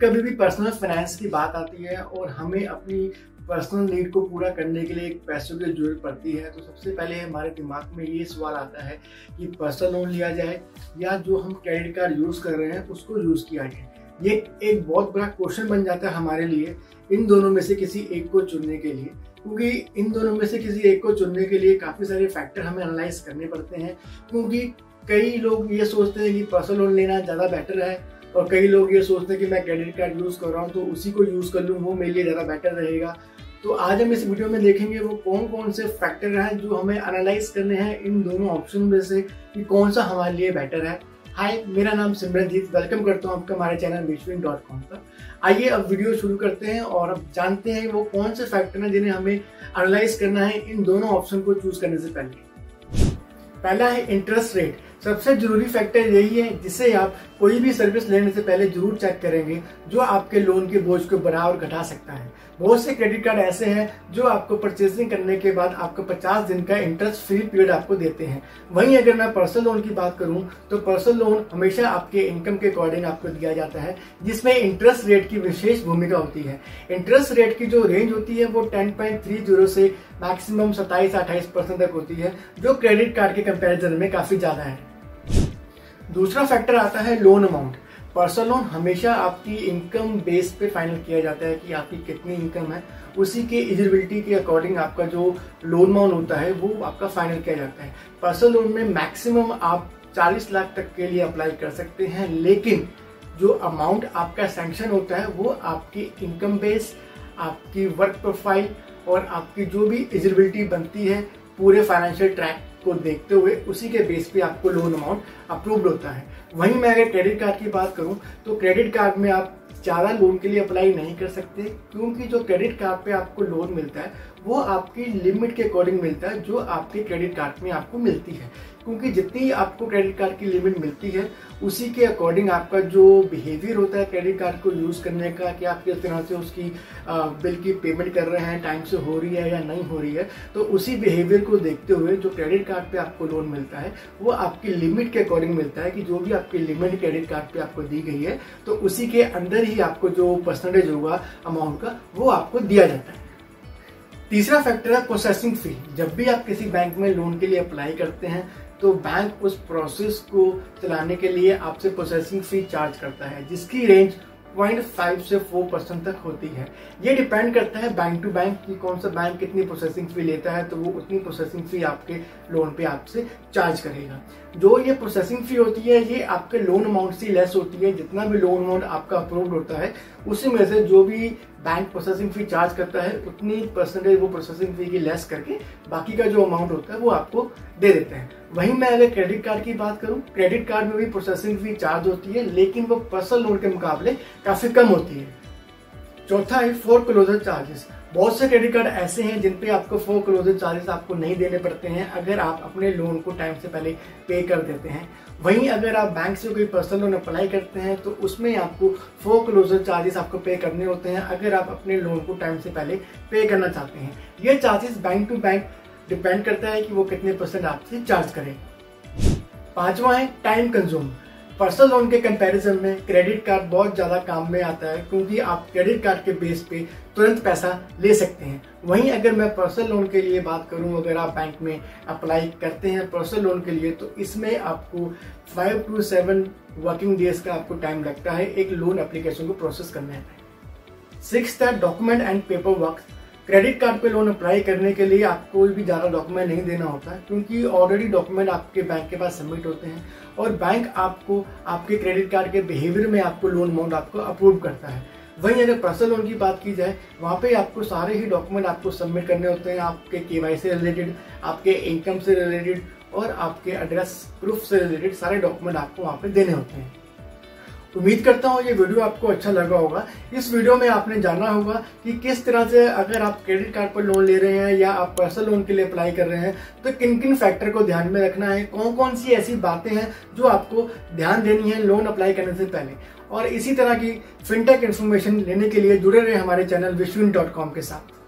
कभी भी personal finance की बात आती है और हमें अपनी पर्सनल नीड को पूरा करने के लिए एक पैसों की जरूरत पड़ती है, तो सबसे पहले हमारे दिमाग में ये सवाल आता है कि पर्सनल लोन लिया जाए या जो हम क्रेडिट कार्ड यूज़ कर रहे हैं उसको यूज़ किया जाए। ये एक बहुत बड़ा क्वेश्चन बन जाता है हमारे लिए इन दोनों में से किसी एक को चुनने के लिए, क्योंकि इन दोनों में से किसी एक को चुनने के लिए काफ़ी सारे फैक्टर हमें एनालाइज करने पड़ते हैं। क्योंकि कई लोग ये सोचते हैं कि पर्सनल लोन लेना ज़्यादा बेटर है और कई लोग ये सोचते हैं कि मैं क्रेडिट कार्ड यूज़ कर रहा हूँ तो उसी को यूज़ कर लूँ, वो मेरे लिए ज़्यादा बेटर रहेगा। तो आज हम इस वीडियो में देखेंगे वो कौन कौन से फैक्टर हैं जो हमें एनालाइज करने हैं इन दोनों ऑप्शन में से कि कौन सा हमारे लिए बेटर है। हाय, मेरा नाम सिमरनजीत, वेलकम करता हूँ आपका हमारे चैनल विश्विन.com पर। आइए अब वीडियो शुरू करते हैं और अब जानते हैं वो कौन से फैक्टर हैं जिन्हें हमें एनालाइज करना है इन दोनों ऑप्शन को चूज करने से पहले। पहला है इंटरेस्ट रेट। सबसे जरूरी फैक्टर यही है जिसे आप कोई भी सर्विस लेने से पहले जरूर चेक करेंगे, जो आपके लोन के बोझ को बढ़ा और घटा सकता है। बहुत से क्रेडिट कार्ड ऐसे हैं जो आपको परचेसिंग करने के बाद आपको 50 दिन का इंटरेस्ट फ्री पीरियड आपको देते हैं। वहीं अगर मैं पर्सनल लोन की बात करूं तो पर्सनल लोन हमेशा आपके इनकम के अकॉर्डिंग आपको दिया जाता है, जिसमें इंटरेस्ट रेट की विशेष भूमिका होती है। इंटरेस्ट रेट की जो रेंज होती है वो 10.30 से मैक्सिमम 27-28% तक होती है, जो क्रेडिट कार्ड के कंपेरिजन में काफी ज्यादा है। दूसरा फैक्टर आता है लोन अमाउंट। पर्सनल लोन हमेशा आपकी इनकम बेस पे फाइनल किया जाता है कि आपकी कितनी इनकम है, उसी के एलिजिबिलिटी के अकॉर्डिंग आपका जो लोन अमाउंट होता है वो आपका फाइनल किया जाता है। पर्सनल लोन में मैक्सिमम आप 40 लाख तक के लिए अप्लाई कर सकते हैं, लेकिन जो अमाउंट आपका सैंक्शन होता है वो आपकी इनकम बेस, आपकी वर्क प्रोफाइल और आपकी जो भी एलिजिबिलिटी बनती है पूरे फाइनेंशियल ट्रैक को देखते हुए उसी के बेस पे आपको लोन अमाउंट अप्रूव्ड होता है। वहीं मैं अगर क्रेडिट कार्ड की बात करूं तो क्रेडिट कार्ड में आप ज़्यादा लोन के लिए अप्लाई नहीं कर सकते, क्योंकि जो क्रेडिट कार्ड पे आपको लोन मिलता है वो आपकी लिमिट के अकॉर्डिंग मिलता है जो आपके क्रेडिट कार्ड में आपको मिलती है। क्योंकि जितनी आपको क्रेडिट कार्ड की लिमिट मिलती है उसी के अकॉर्डिंग आपका जो बिहेवियर होता है क्रेडिट कार्ड को यूज़ करने का, कि आप किस तरह से उसकी बिल की पेमेंट कर रहे हैं, टाइम से हो रही है या नहीं हो रही है, तो उसी बिहेवियर को देखते हुए जो क्रेडिट कार्ड पे आपको लोन मिलता है वो आपकी लिमिट के अकॉर्डिंग मिलता है, कि जो भी आपकी लिमिट क्रेडिट कार्ड पे आपको दी गई है तो उसी के अंदर ही आपको जो परसेंटेज होगा अमाउंट का वो आपको दिया जाता है। तीसरा फैक्टर है प्रोसेसिंग फी। जब भी आप किसी बैंक में लोन के लिए अप्लाई करते हैं तो बैंक उस प्रोसेस को चलाने के लिए आपसे प्रोसेसिंग फी चार्ज करता है, जिसकी रेंज 0.5 से 4% तक होती है। ये डिपेंड करता है बैंक टू बैंक कि कौन सा बैंक कितनी प्रोसेसिंग फी लेता है, तो वो उतनी प्रोसेसिंग फी आपके लोन पे आपसे चार्ज करेगा। जो ये प्रोसेसिंग फी होती है ये आपके लोन अमाउंट से लेस होती है। जितना भी लोन अमाउंट आपका अप्रूव्ड होता है उसी में से जो भी बैंक प्रोसेसिंग फी चार्ज करता है उतनी परसेंटेज वो प्रोसेसिंग फी की लेस करके बाकी का जो अमाउंट होता है वो आपको दे देते हैं। वहीं मैं अगर क्रेडिट कार्ड की बात करूं, क्रेडिट कार्ड में भी प्रोसेसिंग फी चार्ज होती है, लेकिन वो पर्सनल लोन के मुकाबले काफी कम होती है। चौथा है फोरक्लोजर चार्जेस। बहुत से क्रेडिट कार्ड ऐसे हैं जिन पे आपको फोरक्लोजर चार्जेस आपको नहीं देने पड़ते हैं अगर आप अपने लोन को टाइम से पहले पे कर देते हैं। वहीं अगर आप बैंक से कोई पर्सनल लोन अप्लाई करते हैं तो उसमें आपको फोरक्लोजर चार्जेस आपको पे करने होते हैं अगर आप अपने लोन को टाइम से पहले पे करना चाहते हैं। ये charges bank to bank depend करता है कि वो कितने % आपसे चार्ज करें। पांचवा है टाइम कंज्यूम। पर्सनल लोन के कंपैरिजन में क्रेडिट कार्ड बहुत ज्यादा काम में आता है, क्योंकि आप क्रेडिट कार्ड के बेस पे तुरंत पैसा ले सकते हैं। वहीं अगर मैं पर्सनल लोन के लिए बात करूं, अगर आप बैंक में अप्लाई करते हैं पर्सनल लोन के लिए तो इसमें आपको 5 to 7 वर्किंग डेज का आपको टाइम लगता है एक लोन एप्लीकेशन को प्रोसेस करने में। 6th है document and paper work. Credit card पे लोन अप्लाई करने के लिए आपको कोई भी ज़्यादा डॉक्यूमेंट नहीं देना होता है, क्योंकि ऑलरेडी डॉक्यूमेंट आपके बैंक के पास सबमिट होते हैं और बैंक आपको आपके क्रेडिट कार्ड के बिहेवियर में आपको लोन अमाउंट आपको अप्रूव करता है। वहीं अगर पर्सनल लोन की बात की जाए वहाँ पे आपको सारे ही डॉक्यूमेंट आपको सबमिट करने होते हैं, आपके KYC से रिलेटेड, आपके इनकम से रिलेटेड और आपके एड्रेस प्रूफ से रिलेटेड सारे डॉक्यूमेंट आपको वहाँ पे देने होते हैं। उम्मीद करता हूँ ये वीडियो आपको अच्छा लगा होगा। इस वीडियो में आपने जाना होगा कि किस तरह से अगर आप क्रेडिट कार्ड पर लोन ले रहे हैं या आप पर्सनल लोन के लिए अप्लाई कर रहे हैं तो किन किन फैक्टर को ध्यान में रखना है, कौन कौन सी ऐसी बातें हैं जो आपको ध्यान देनी है लोन अप्लाई करने से पहले। और इसी तरह की फिनटेक इन्फॉर्मेशन लेने के लिए जुड़े रहे हमारे चैनल विश्विन.com के साथ।